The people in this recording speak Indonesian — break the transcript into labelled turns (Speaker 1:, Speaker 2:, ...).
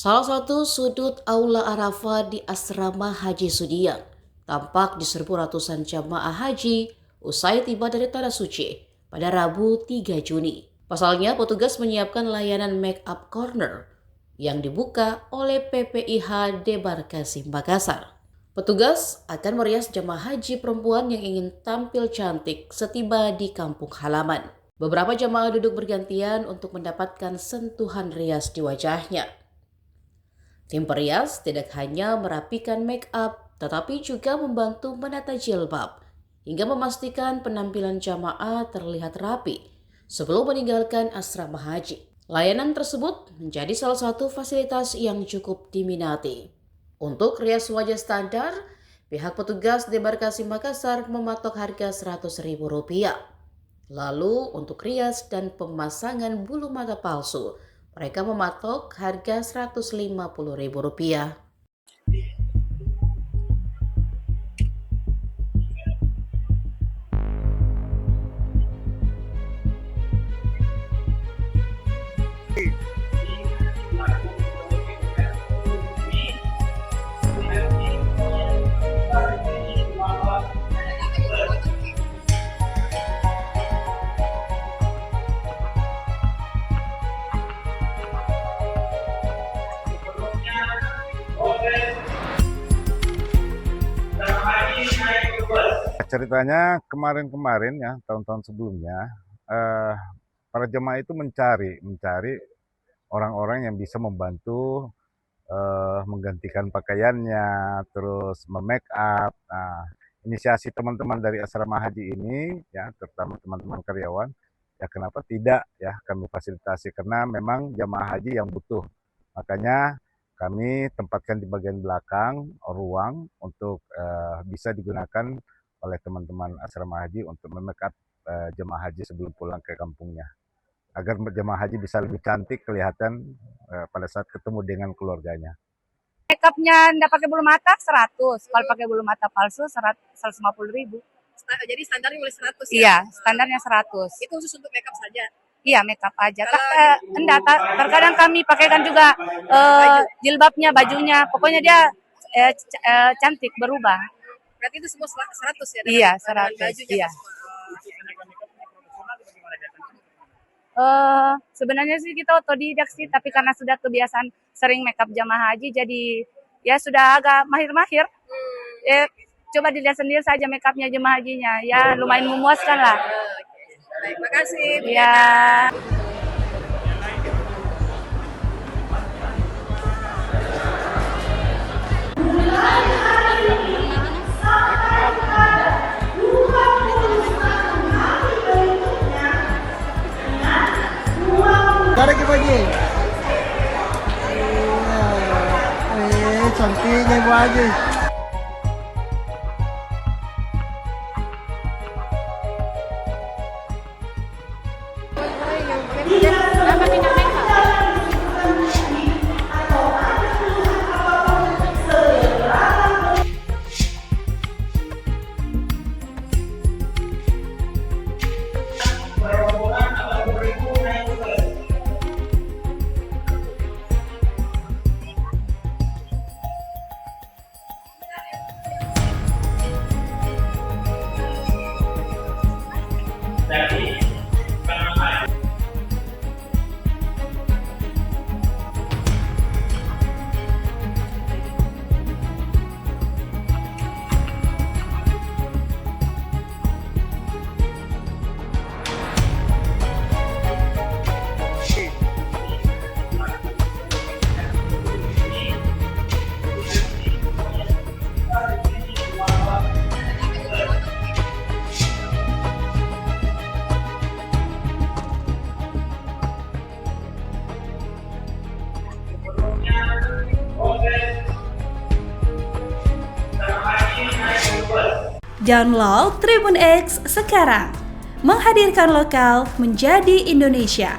Speaker 1: Salah satu sudut Aula Arafah di Asrama Haji Sudiang tampak diserbu ratusan jamaah haji usai tiba dari Tanah Suci pada Rabu 3 Juni. Pasalnya, petugas menyiapkan layanan make up corner yang dibuka oleh PPIH Debarkasi Makassar. Petugas akan merias jamaah haji perempuan yang ingin tampil cantik setiba di kampung halaman. Beberapa jamaah duduk bergantian untuk mendapatkan sentuhan rias di wajahnya. Tim perias tidak hanya merapikan make up, tetapi juga membantu menata jilbab hingga memastikan penampilan jamaah terlihat rapi sebelum meninggalkan asrama haji. Layanan tersebut menjadi salah satu fasilitas yang cukup diminati. Untuk rias wajah standar, pihak petugas Debarkasi Makassar mematok harga Rp100.000. Lalu untuk rias dan pemasangan bulu mata palsu, mereka mematok harga Rp150.000.
Speaker 2: Ceritanya kemarin-kemarin ya, tahun-tahun sebelumnya, para jemaah itu mencari orang-orang yang bisa membantu menggantikan pakaiannya, terus memake up. Nah, inisiasi teman-teman dari asrama haji ini, ya, terutama teman-teman karyawan, ya kenapa tidak ya kami fasilitasi, karena memang jemaah haji yang butuh. Makanya kami tempatkan di bagian belakang ruang untuk bisa digunakan oleh teman-teman asrama haji untuk memake up jemaah haji sebelum pulang ke kampungnya, agar jemaah haji bisa lebih cantik kelihatan pada saat ketemu dengan keluarganya.
Speaker 3: Make up-nya nggak pakai bulu mata 100, kalau pakai bulu mata palsu 150.000.
Speaker 4: Jadi standarnya mulai 100 ya?
Speaker 3: Iya, standarnya 100.
Speaker 4: Itu khusus untuk make up saja?
Speaker 3: Iya, make up aja. Terkadang kami pakaikan juga jilbabnya, bajunya. Pokoknya dia cantik, berubah.
Speaker 4: Berarti itu semua 100 ya?
Speaker 3: Iya, 100.
Speaker 4: Bajunya
Speaker 3: iya. Sebenarnya sih kita otodidak sih, tapi karena sudah kebiasaan sering make up jamaah haji, jadi ya sudah agak mahir-mahir. Coba dilihat sendiri saja make upnya jemaah hajinya, ya lumayan memuaskan lah.
Speaker 4: Terima kasih.
Speaker 3: Ya.
Speaker 5: Tarik Ibu Haji. Cantiknya Ibu Haji.
Speaker 6: Download Tribun X sekarang, menghadirkan lokal menjadi Indonesia.